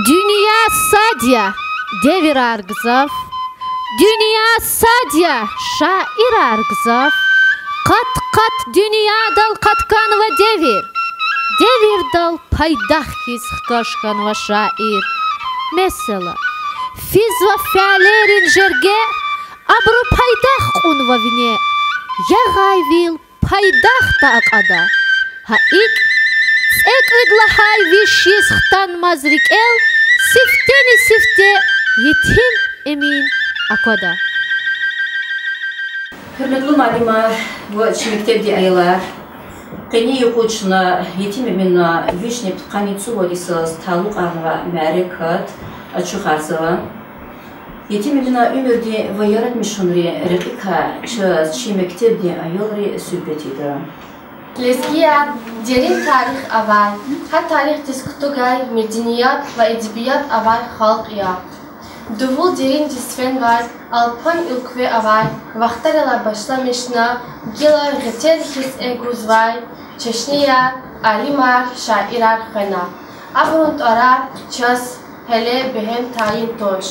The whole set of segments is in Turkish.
Dünya Sadya Devir Argızov, Dünya Sadya Şair Argızov, Qat qat dünya dal qatkan va devir dal paydah his qashkan va şair. Mesela fiz va fe'lerin jerge abru paydah qun va vine ya gayvil paydah taqada ha ik ekvidla hay vişis xtan mazrik el sifteni sifte yetim emin akada. Hürmetli malima bu mektepde aylar. Qeni yoqучна yetim emina vişne tkanicu vodisaz taluq arva ma'rikat açıqasıva. Yetim emina ömürde ve yaratmışınri reqika çi mektepde ayolri sübetida. Lezgiya derin tarih aval, ha tarih diskutugay medeniyat ve edebiyat aval halk ya. Duvul derin cisfen var, alpan ülkve aval, vaktarala başlamışna, gila geter his eguz var, çeşniya, alimar, şairar khana. Abrunt ara, ças, hele behem tayin toş.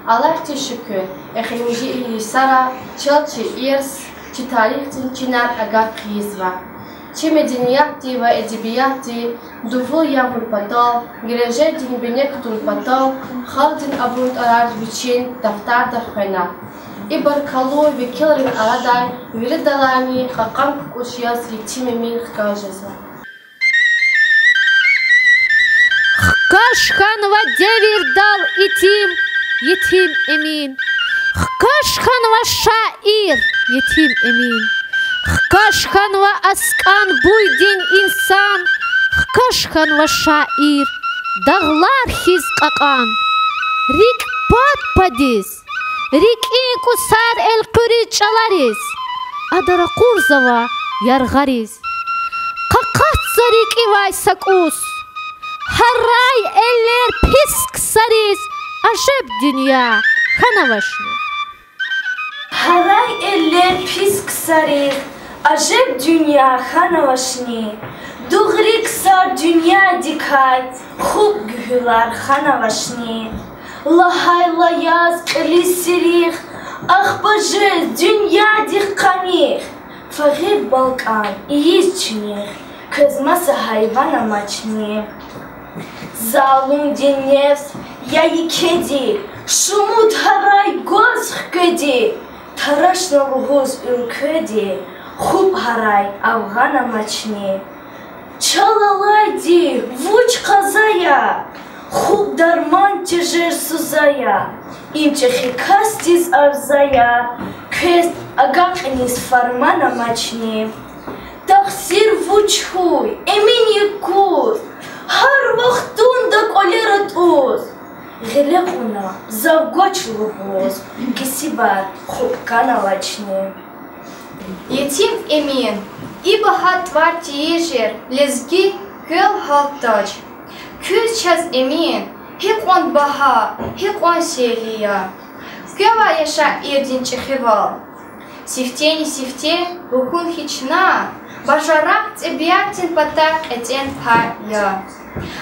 Allah teşekkür, eklimci ilisara, çal çi irs, çi tarih tinçinar agar kriz var. Çi medeniyati ve edebiyati duvul yağmur patal, gelecek din benek tul patal, halkın abrunt arar biçin daftar dafkana. İbar kalu ve killerin araday, veri dalani kakam kuşyas yetimemin kajeza. Qashkan va devir dal yetim emin. Qashkan va şair yetim emin. Qashkan va askan buydin insan. Qashkan va şair dağlar hiz qaqan. Rik pat padis. Rik kusar el quri çalaris. Adara qurzava yargaris. Qaqat zarik ivay sakus. Haray eller pisk saris. Ajab dünya kanavaşni. Haray eller pisk saris. Ajab dünya kanavaşni. Dugrik sar dünya dikay. Khub gühülar kanavaşni. Lahayla yaz klisirih. Akhbajı dünya dikkanih. Fagir Balkan iyizçinih. Kızması hayvan amaçni. Zalum dinevs yayi kedi. Şumut haray goz hkedi. Taraşna luğuz ülkedi. Khub haray Afgan amaçni. Çalalaydi vuç kazaya. Khub darman tejir suzaya. İmçehi kastiz arzaya. Kest agaqnis farman amaçni. Taksir vuç huy. Emin yekuz. Har vaxtun da kolerat uz. Gilekuna zavgoç luğuz. Kisibar khub kanavaçni. Yetim emin, ibahat var tiyejer, lezgi gül halktaç. Kül çaz emin, hik on baha, hik on seriya. Göva yaşa erdin çehival. Sifteni sifte, hukun hiçna. Başarak tebiatin patak eten paya.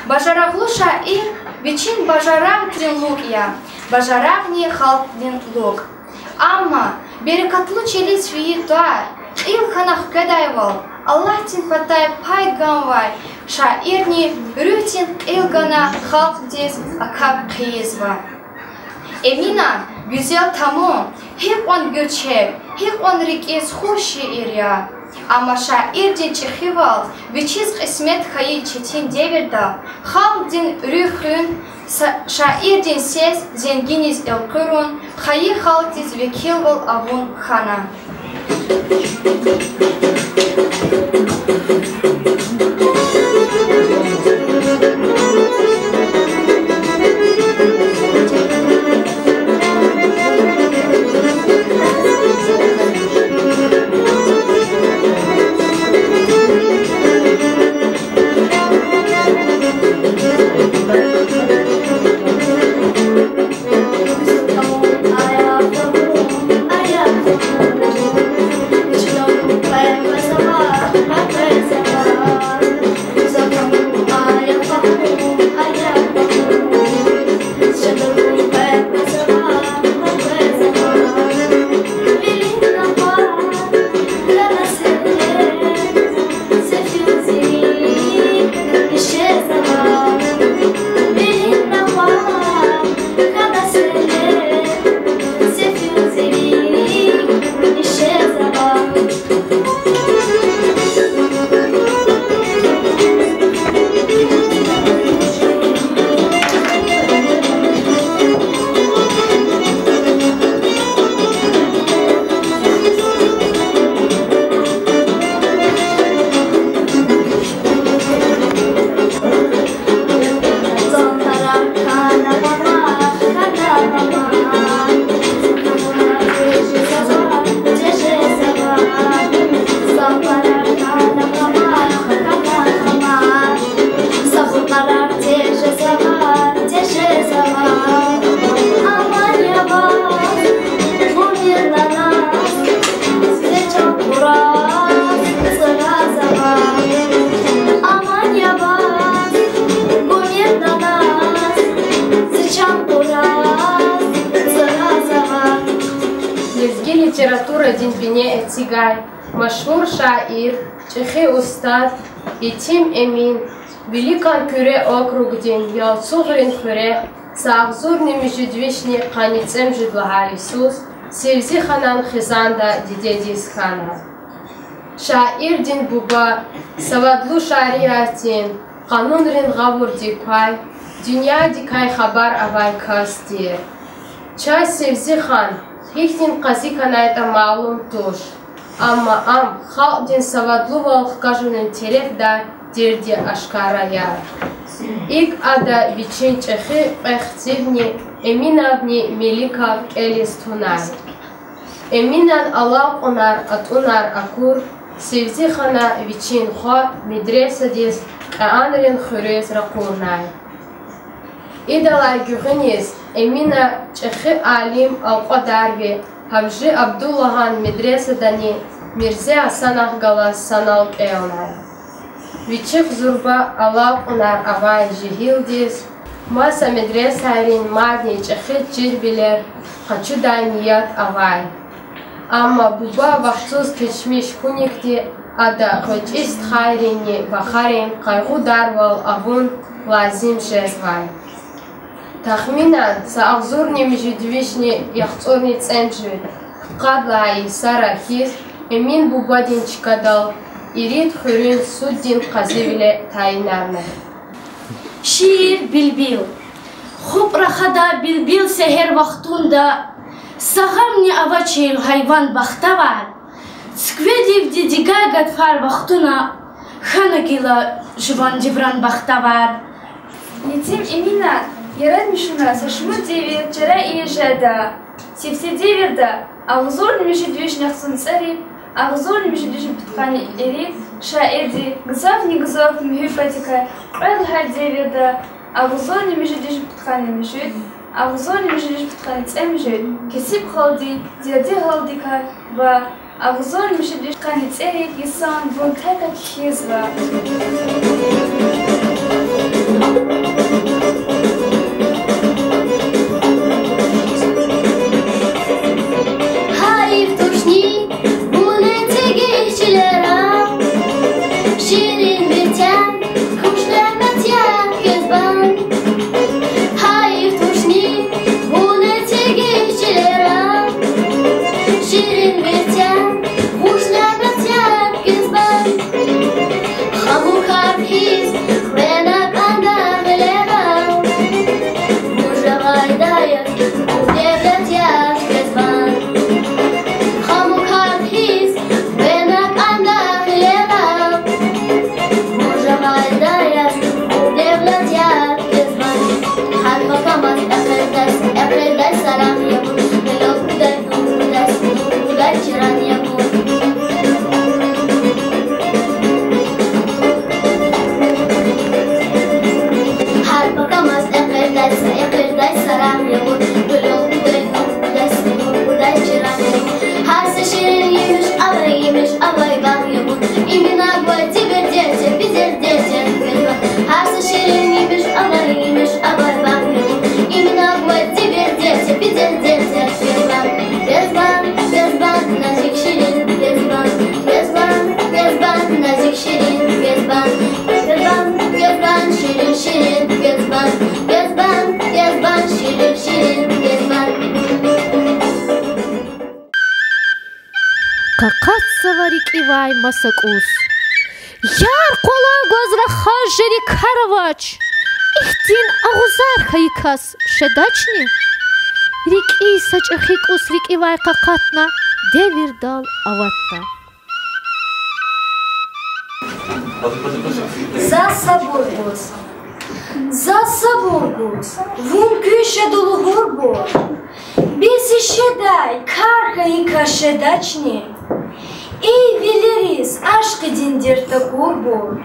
Başaraklu şair, biçin başarak trinluk ya. Başarak ni halk dinluk. Ama berekatlı çeliz fiyi tuar. İl kanah kadayval. Allah tin patay paygan var. Şairni rütin ilgana halk diz akab kıyız var. Emina güzel tamam. Hep on göçev. Hep on rikez hoş şiir ya. Ama şair din çehival. Biçiz kısmet kayı çetin devirda. Halk din rühün. Şair din ses zenginiz el kurun. Kayı halk diz vekil ol avun khana. Ayah литература дин бине этигай, машхур шаир, чехи устад, Етим Эмин, Великан Кюре округ дин, Ялцугрин Кюре, Саагзурни межедвични Каницем жидлагали Сус, Сельзи Ханан Хизанда Дидедис Хана. Шаир дин Буба, Савадлу Шариатин, Канун Рин Гавур Дикай, Dünya dikay haber avay kastir. Çay Sevzi Khan, Hiktin qazi kanayta malum tuş. Ama halk din savadlu valq kažunin teref da dirdi aşkara yar. İlk ada viçin çehi qeqtivni Eminavni Melikav Elis Tunay. Eminan Allah onar atunar akur, Sevzi Khana viçin kha medrese dis anrin khurez raqurnay. İdalay güğüniz, Emina çehi alim al-qadarvi, Havji Abdullahan medresedani Mirze Hasanah galas sanal eonay. Viçik zurba Allah onar avay jihildiz, Masa medresarin madni çehi cirbiler, Qaçu daniyat avay. Ama buba vaxtsuz keçmiş kunikti, Ada qoç ist khayrini bakharin, Qayğu darval avun lazim jezvay. Tahminan Sağzurni Mijidvishni Yaxtsorni Tsemjid Qadlai Sarahiz Emin Bubadin Çikadal İrit Hürün Suddin Qazivile Tayinarna. Şiir bilbil. Khub rakhada bilbil seher vaxtunda Sağamni avaçil hayvan baxtavar. Skvediv didiga gadfar vaxtuna Xanagila jvan divran baxtavar. Етим Эмина, Ярадмишуна, Сашму девер, Чара и Жада, Севсе деверда, Агзор межедвижных сунцари, Агзор межедвижных ткани эри, Шаэди, Гзав не Гзав, Мхипатика, Радха деверда, Агзор межедвижных ткани межед, Агзор межедвижных ткани цемжед, Кесип халди, Диади халдика, Ва, Агзор межедвижных ткани цери, Исан, Бунтака Хизва. Ивай Масакус. Яр кола гозра хажери карвач. Ихтин агузар хайкас шедачни. Рики сачахикус рик Ивай какатна девирдал аватта. За сабургус. Вун кюша дулугурбу. Биси шедай карха и кашедачни. Ey veleriz aşk dindirte kurbu,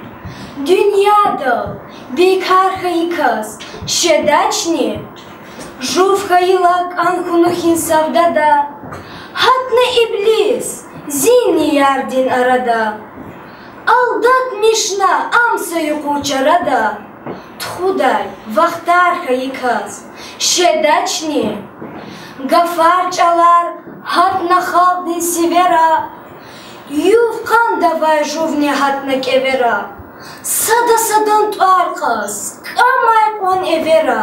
dünyada bekar haykas, şedaçni, жув хаилак анхунухин савдада, хатна iblis, зинни ярдин арада, алдат мишна амсаю кучарада, тхудай вахтар хайкас, шедачни, гафар чалар, hatna khaldi sivera, yufkan davay juvni hatna kevera, sadan tuarkas, kamay kon evera,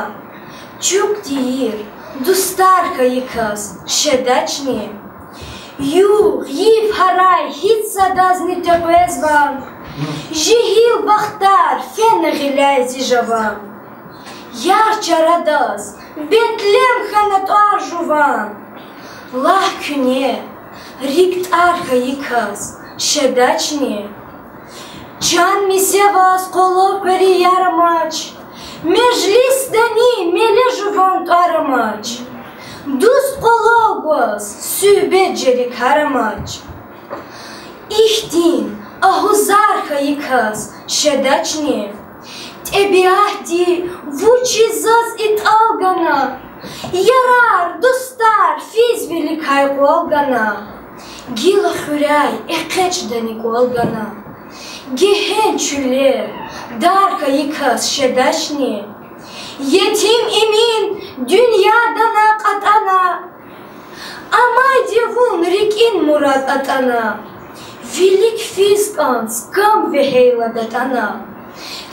çuk dir, dustarka yıkas, şedachni, yuh, yiv haray, hit sadazni tökezvan, jihil bakhtar, fen gilay zijavan, yar çaradaz, betlem hanat arjuvan, lah küne, rikt arka yıkas, şedachni, can misevas kolov peri yaramaç, meclis dani mele juvan aramaç, dust kolovbas, sübecerik haramaç, ihtin, ahuzarka yıkas, şedachni, tebiahti, vuçizaz it algana, yarar, dostar, fizvili kaybolgana, gila hüray, ekeçdani kolgana, gehen çüller, darka yıkas, şedachni, yetim imin, dünyadana katana, amay devun rikin murat atana, velik fiskans, kam ve heyladatana,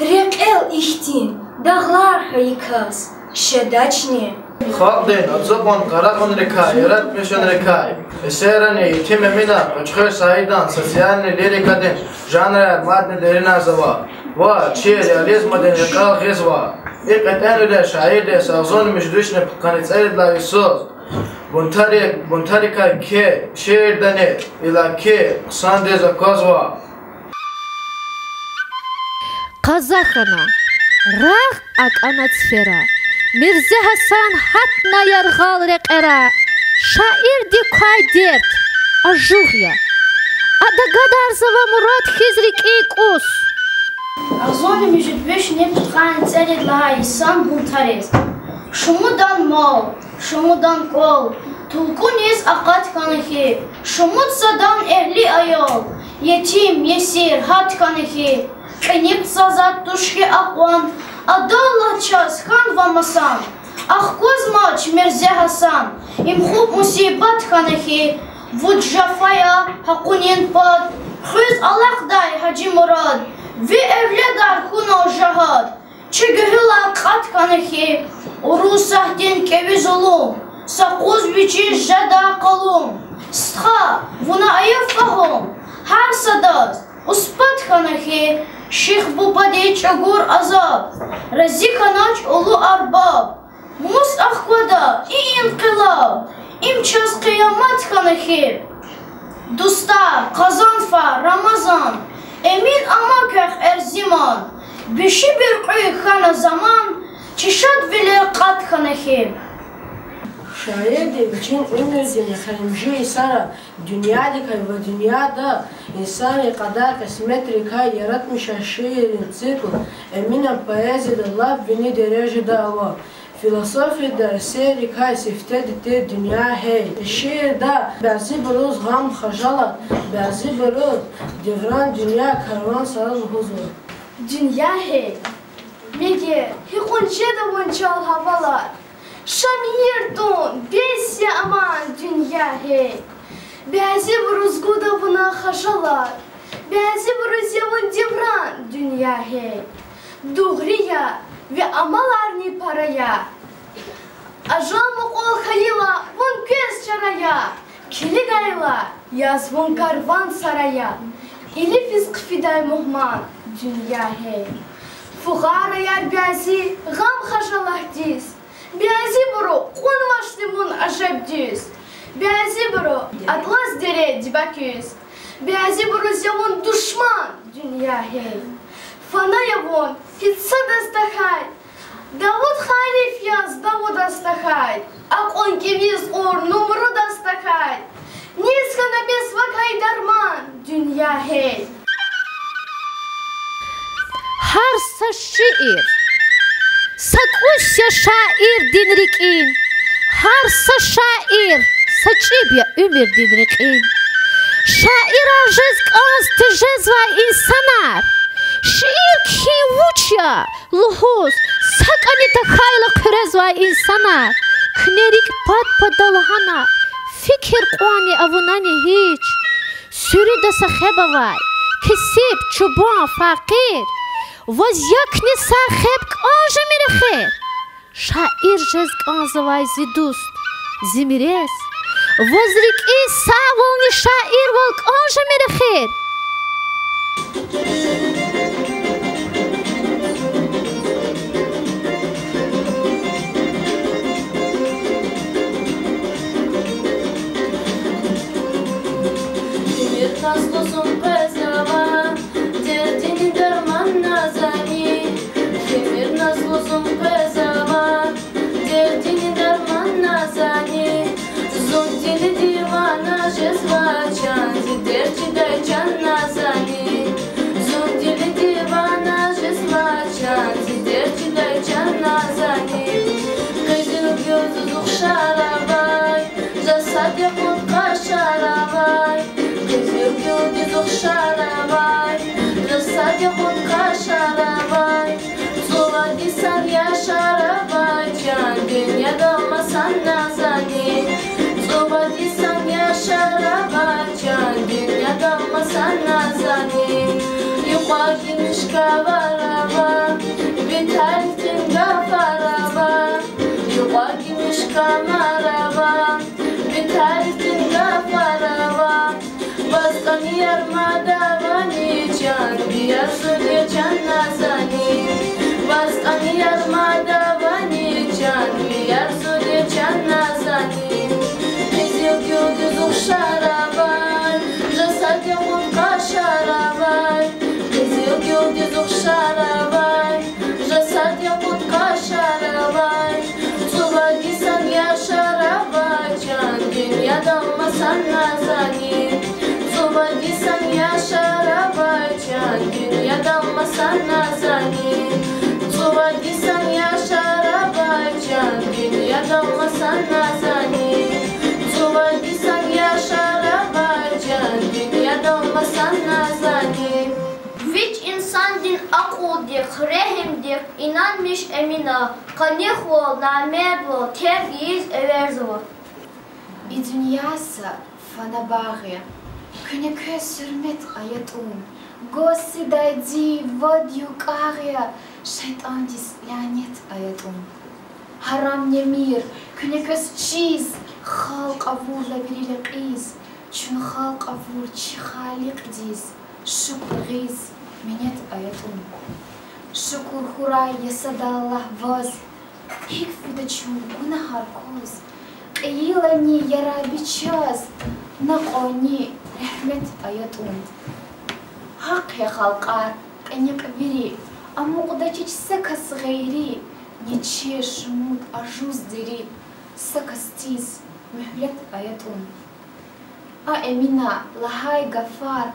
rekel ihtin, dağlar yıkas, şedachni. خالدين أتزبون قرقون ركاي رد مشون ركاي السيرني يتم منا أشخر سعيدان سسياني ليري كدين جانر مادن ليرنا زوا وا تشير ياليز مدن يقال غزوا إقتان له شعير ده سازون مجدوشن بقاني تسيد لا يسوس بنتاريكا كي شير دني إلا كي قصان ديزا كوزوا Kazakana, rağ akanat sfera, Mirze Hasan hatna yargal reqera, şair dikay dert, ajuhya, adagadar zava Murat Xizrik ikus. Azoni mijidvesh neptqan tsered laha isan buntares. Şumudan mal, şumudan kol, tulkuniz aqat kanahi, şumut sadan ehli ayol, yetim yesir hat kanahi, qinib sazat tuşki aqwan, adallah ças khan vamasan, akhkoz maç Mirze Hasan, imkhub musibat kanahi, vud jafaya haqunin pad, khuz alaqday Hacı Murad, ve evledar kuno jahad, çegühüla qat kanahi, uru sahdin keviz olum, saquz biçi jada qalum, stha vuna ayıf fahum, har sadaz, uspat kanahi, Şeyh Bubadi çagur azab, razi kanaç olu arbab, mus akhvada inqilab, imçaz kıyamet kanahi, dostar, kazanfa, Ramazan, emin amakah erziman, beşi bir kıyıkhana zaman, çişad vile kat kanahi. Şair de için ömürdeni xelimci sara dünyadaki ve dünyada insanı kadar kısmetrika yaratmış şiirin cikl eminen poezide lab vini derecede ava. Filosofi dersi kay siftedite dünya hey. Şiirde bazı buruz gam xajalat, bazı buruz devran dünya karvan sarıl huzur. Dünya hey. Mege, hikunçe de vonçal havalar. Şamir don, besya aman dünya hey. Bazı buruz guda buna xajalar, bazı buruz yavun devran dünya hey. Doğriya ve amalarni paraya. Ajamı kol halila, vun köz çaraya. Kili gayla, yaz vun karvan saraya. İli fizq fiday muhman dünya hey. Fuğara yar bazı gam xajalah diz. Bazı buru qunmaşlı mun ajab diz. Bazı buru atlas dere dibaküz. Bazı buru yavun düşman dünya hey. Fana yavun hitsa dastahaj. Davud Khalif yaz Davud dastahaj. Akon keviz or numru dastahaj. Niska na bez vakay darman dünya hey. Harsa şiir, sakusya şair dinrikin, harsa şair, saçibya ümir dinrikin. Şair ajez kans tejezva insanar, şiir ki vuçya, luhuz, sakanita khayla kırezva insanar, knerik pat padalhana, فکر قوانی اوونانی هیچ سوری دست خیبه وای کسیب چوبان فقیر وز یکنی صاحب آنجا میره خیر شاعر جزگ آنزوای زی دوست زی میرس وز ریک ای ساولنی شاعر ولک آنجا میره خیر Rehimdir, inanmış emina, kanık ol, namer ol, terbiyiz everzor. I dünyası fana bağı, küne kösürmet ayetun, gosi daydi vodyuk ağrıya, şeytan dis lanet ayetun. Haram nemir, küne kös çiz, halk avurla biriyle qiz, çün halk avur çi halik diz, şükür giz, menet ayetun. Şükür huray yasadallah vaz, hikfide çün günahar koz, qiyilani yarabi çaz, naqoni rahmet ayetun. Hak ya halqar, qanyaq biri, amuqda çiçse kas gayri, Ниче шмут ажуз дери, сакастиз, mühlet ayetun. A emina, lahay gafar,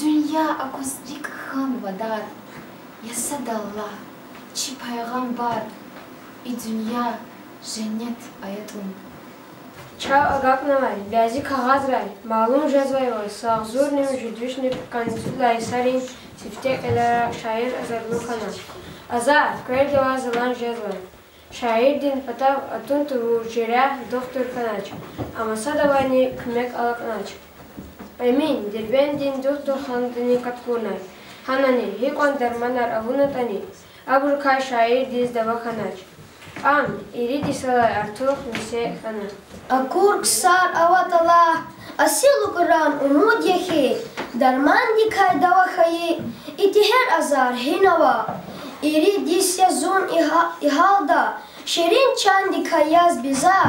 dünya akustik khan vadar. Yasadallah, çi peygamber, i dünya cennet ayetun. Çav agak navar, lazi kağız ray, malum jazvay var, sağzur nem judvişne kanzulay sarin, siftek elara şair azarlu kana. Azar, köyde vazalan jazvay. Şair din patav atun tuvur cerah doktor kanaç. Ama sadavani kmek alak naç. Emin, dirben din doktor handini katkurnay. Hanani, hikon dermanar avunatani. Aburkay şair diz dava kanaç. Am, iri disalay artuq mise kana. Akur ksar avatala, asilu Kur'an umud yehi. Darman dikay dava khayi, itiher azar hinava. İri disya zun ihalda, şerin çandika yaz bizar.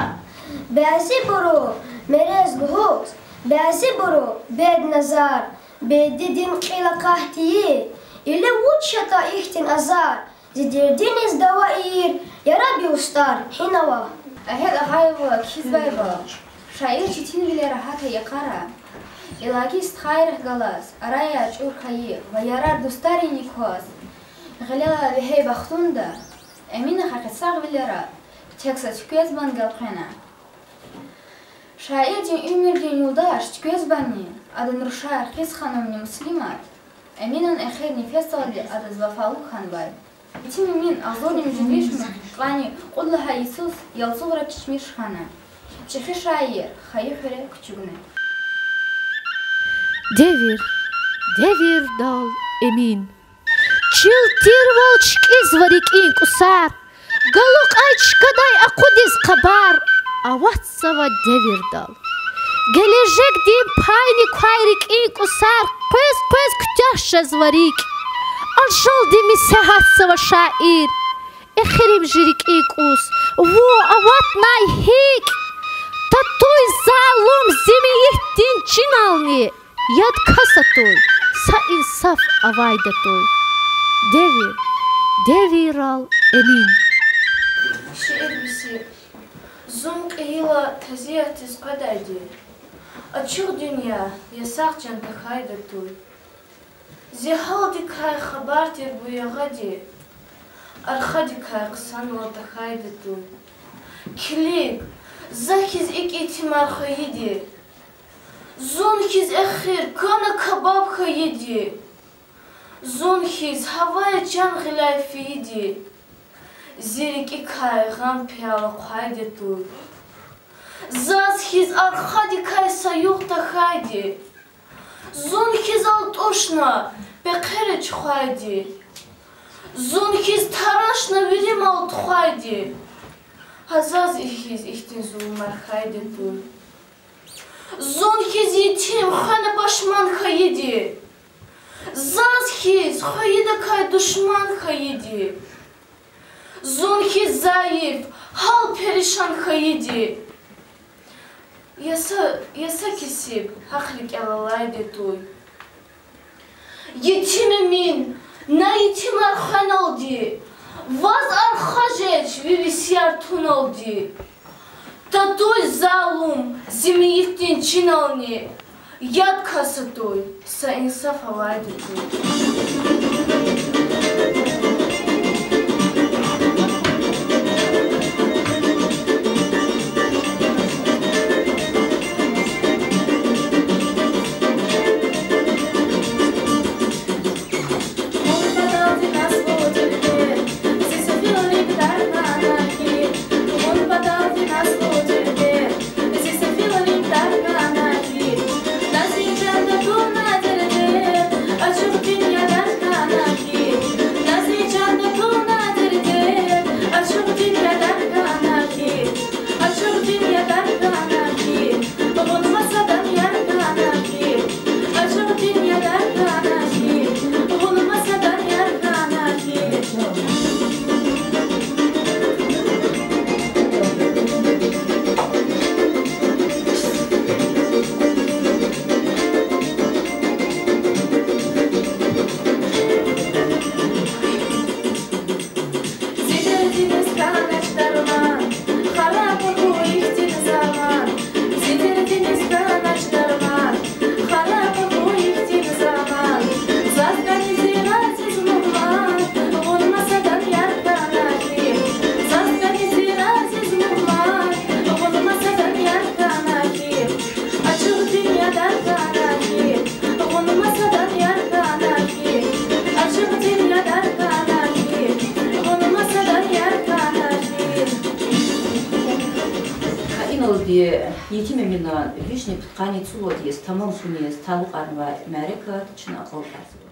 Bazı boru merez buhut, bazı boru bed nazar. Bedidin qila qahtiyi, ile vutşata ihtin azar. Zidirdiniz davair, yarabi ustar hinava. Ahed ahayva kizbayva, şair çitin bile rahata yakara. İlaki sthayrih galas, araya çurkayı ve yarar dostari nikhoz. غللا بهي بختوندا أمينة حقت صاغ باللرا تكسا تكوز بان قلقنا شاعر دين أمير دين يوداش تكوز باني أدن رشاعر قيس خانم مسلمات أمينة أخير نفسه اللي أدز وفاو خان باي يتم من أغزور مجبيش قاني قل لها يسوس يلصغر تشميش خانا Çifi şair, hayır höre küçüğüne. Devir dal emin. Çiltir volçk izvarik ink usar. Galuk ayçkaday akudiz kabar. Avatsava devir dal. Gelecek dim payni kwayrik ink usar. Pöz kütahşa zvarik. Ajal dimi sehatsava şair. Exirim jirik ink us. Vu avat nay hik. Tatuy zalum zimi yihtin çinalni. Yad kasatoy. Sa insaf avaydatoy. Devir al emin. Şiir bisi. Zunk ila taziyatiz kadaydı. Açık dünya yasak canta haydatoy. Zihal dikay habartir bu yagadi. Arxa dikay kısan olta haydatoy. Kilik. Zakiz ik itimar hayidi. Zunkiz ekhir kana kabab hayidi. Zunkiz havaya can gilafiydi. Zirik ikay gam piyala haydi tu. Zazkiz arkhadi kay sayukta haydi. Zunkiz altoshna bekeriç haydi. Zunkiz taraşna virim alt haydi. Hazaz ihiz ihtin zulmar haydi tu. Zunkiz yitim khana başman haydi. Zazkiz haydi kay düşman haydi. Zunkiz zayıf hal perişan haydi. Yasa kesip haklik alalaydı tuy. Yetimimin na yetim arxan oldu. Vaz arxajeç vivisyar tun oldu. Tatuy zalum zimiyittin çinalni. Yad kasatoy sa insaf alaydı tuy. Yetimimina vishni tkani tsulo dies tamam sunies taluq arva Amerika çına qalqası.